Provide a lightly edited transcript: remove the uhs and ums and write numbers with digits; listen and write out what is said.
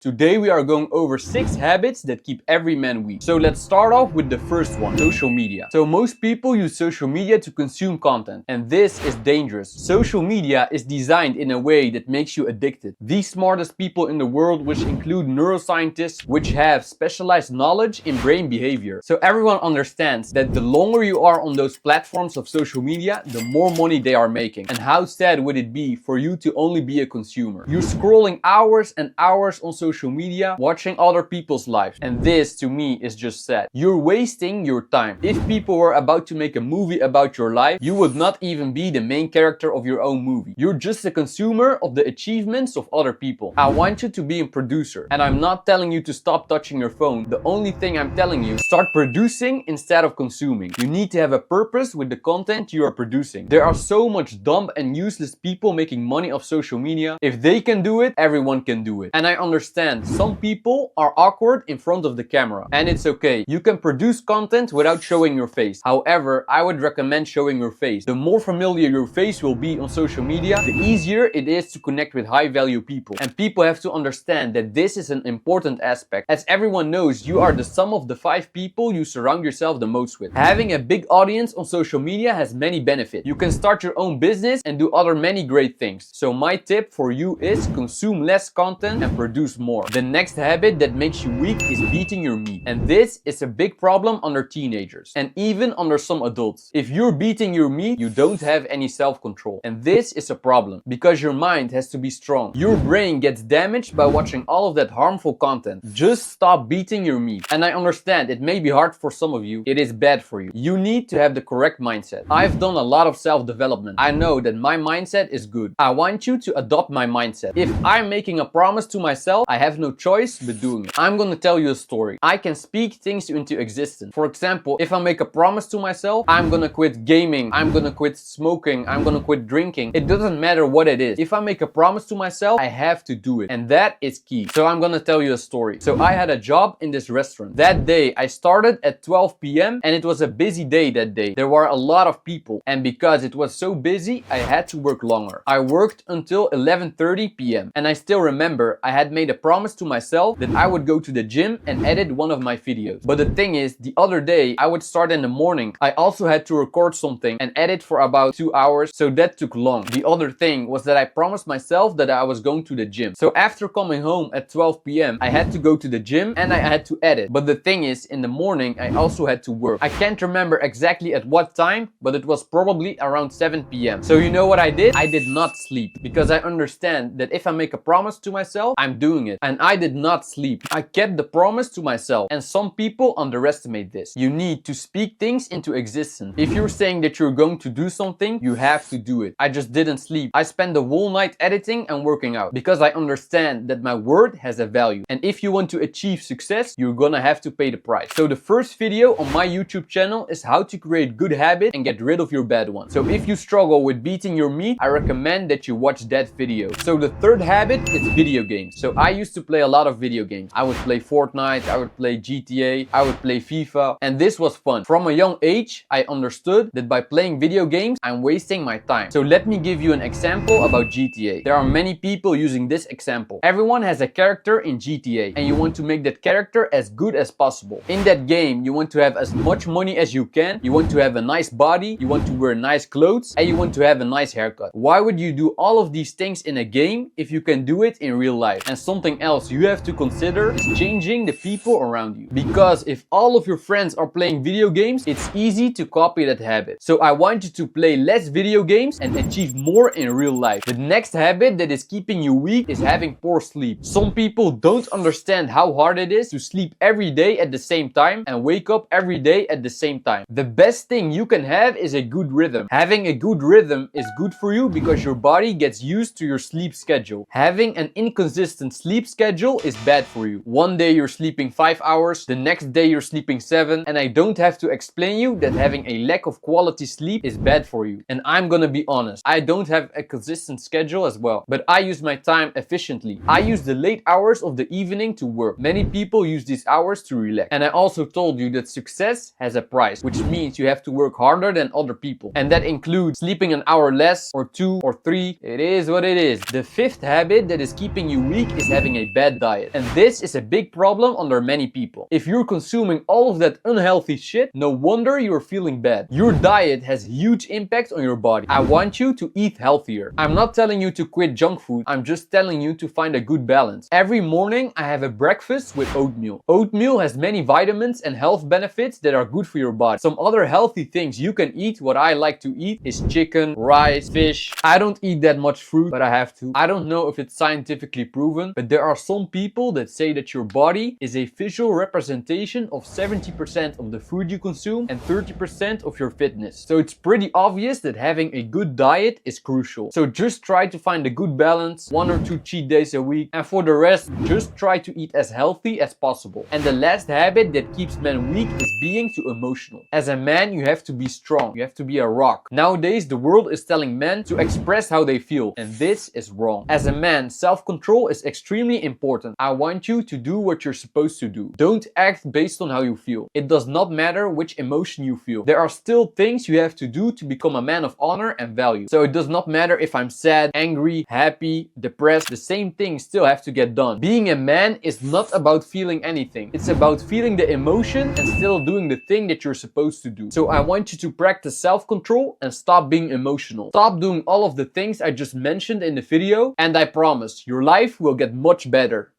Today we are going over 6 habits that keep every man weak. So let's start off with the first one, social media. So most people use social media to consume content, and this is dangerous. Social media is designed in a way that makes you addicted. The smartest people in the world, which include neuroscientists, which have specialized knowledge in brain behavior. So everyone understands that the longer you are on those platforms of social media, the more money they are making. And how sad would it be for you to only be a consumer? You're scrolling hours and hours on social media, watching other people's lives. And this, to me, is just sad. You're wasting your time. If people were about to make a movie about your life, you would not even be the main character of your own movie. You're just a consumer of the achievements of other people. I want you to be a producer. And I'm not telling you to stop touching your phone. The only thing I'm telling you, start producing instead of consuming. You need to have a purpose with the content you are producing. There are so much dumb and useless people making money off social media. If they can do it, everyone can do it. And I understand some people are awkward in front of the camera, and it's okay. You can produce content without showing your face. However, I would recommend showing your face. The more familiar your face will be on social media, the easier it is to connect with high value people. And people have to understand that this is an important aspect. As everyone knows, you are the sum of the 5 people you surround yourself the most with. Having a big audience on social media has many benefits. You can start your own business and do other many great things. So my tip for you is consume less content and produce more. The next habit that makes you weak is beating your meat. And this is a big problem under teenagers and even under some adults. If you're beating your meat, you don't have any self-control. And this is a problem because your mind has to be strong. Your brain gets damaged by watching all of that harmful content. Just stop beating your meat. And I understand it may be hard for some of you. It is bad for you. You need to have the correct mindset. I've done a lot of self-development. I know that my mindset is good. I want you to adopt my mindset. If I'm making a promise to myself, I have no choice but doing it. I'm gonna tell you a story. I can speak things into existence. For example, if I make a promise to myself, I'm gonna quit gaming, I'm gonna quit smoking, I'm gonna quit drinking. It doesn't matter what it is. If I make a promise to myself, I have to do it. And that is key. So I'm gonna tell you a story. So I had a job in this restaurant. That day, I started at 12 p.m. and it was a busy day that day. There were a lot of people. And because it was so busy, I had to work longer. I worked until 11:30 p.m. And I still remember I had made a promise to myself that I would go to the gym and edit one of my videos. But the thing is, the other day I would start in the morning. I also had to record something and edit for about 2 hours, so that took long. The other thing was that I promised myself that I was going to the gym. So after coming home at 12 p.m. I had to go to the gym and I had to edit. But the thing is, in the morning I also had to work. I can't remember exactly at what time, but it was probably around 7 p.m. So you know what I did? I did not sleep because I understand that if I make a promise to myself, I'm doing it. And I did not sleep. I kept the promise to myself. And some people underestimate this. You need to speak things into existence. If you're saying that you're going to do something, you have to do it. I just didn't sleep. I spent the whole night editing and working out because I understand that my word has a value. And if you want to achieve success, you're gonna have to pay the price. So the first video on my YouTube channel is how to create good habits and get rid of your bad ones. So if you struggle with beating your meat, I recommend that you watch that video. So the third habit is video games. So I used to play a lot of video games. I would play Fortnite, I would play GTA, I would play FIFA, and this was fun. From a young age, I understood that by playing video games, I'm wasting my time. So let me give you an example about GTA. There are many people using this example. Everyone has a character in GTA, and you want to make that character as good as possible. In that game, you want to have as much money as you can, you want to have a nice body, you want to wear nice clothes, and you want to have a nice haircut. Why would you do all of these things in a game if you can do it in real life? And something else you have to consider is changing the people around you. Because if all of your friends are playing video games, it's easy to copy that habit. So I want you to play less video games and achieve more in real life. The next habit that is keeping you weak is having poor sleep. Some people don't understand how hard it is to sleep every day at the same time and wake up every day at the same time. The best thing you can have is a good rhythm. Having a good rhythm is good for you because your body gets used to your sleep schedule. Having an inconsistent sleep schedule is bad for you. One day you're sleeping 5 hours, the next day you're sleeping 7, and I don't have to explain you that having a lack of quality sleep is bad for you. And I'm gonna be honest, I don't have a consistent schedule as well, but I use my time efficiently. I use the late hours of the evening to work. Many people use these hours to relax. And I also told you that success has a price, which means you have to work harder than other people. And that includes sleeping an hour less or 2 or 3. It is what it is. The fifth habit that is keeping you weak is having having a bad diet. And this is a big problem under many people. If you're consuming all of that unhealthy shit, no wonder you're feeling bad. Your diet has huge impact on your body. I want you to eat healthier. I'm not telling you to quit junk food, I'm just telling you to find a good balance. Every morning I have a breakfast with oatmeal. Oatmeal has many vitamins and health benefits that are good for your body. Some other healthy things you can eat, what I like to eat, is chicken, rice, fish. I don't eat that much fruit, but I have to. I don't know if it's scientifically proven, but there are some people that say that your body is a visual representation of 70% of the food you consume and 30% of your fitness. So it's pretty obvious that having a good diet is crucial. So just try to find a good balance, 1 or 2 cheat days a week, and for the rest, just try to eat as healthy as possible. And the last habit that keeps men weak is being too emotional. As a man, you have to be strong. You have to be a rock. Nowadays, the world is telling men to express how they feel, and this is wrong. As a man, self-control is extremely important. I want you to do what you're supposed to do. Don't act based on how you feel. It does not matter which emotion you feel. There are still things you have to do to become a man of honor and value. So it does not matter if I'm sad, angry, happy, depressed, the same things still have to get done. Being a man is not about feeling anything. It's about feeling the emotion and still doing the thing that you're supposed to do. So I want you to practice self-control and stop being emotional. Stop doing all of the things I just mentioned in the video, and I promise your life will get much better.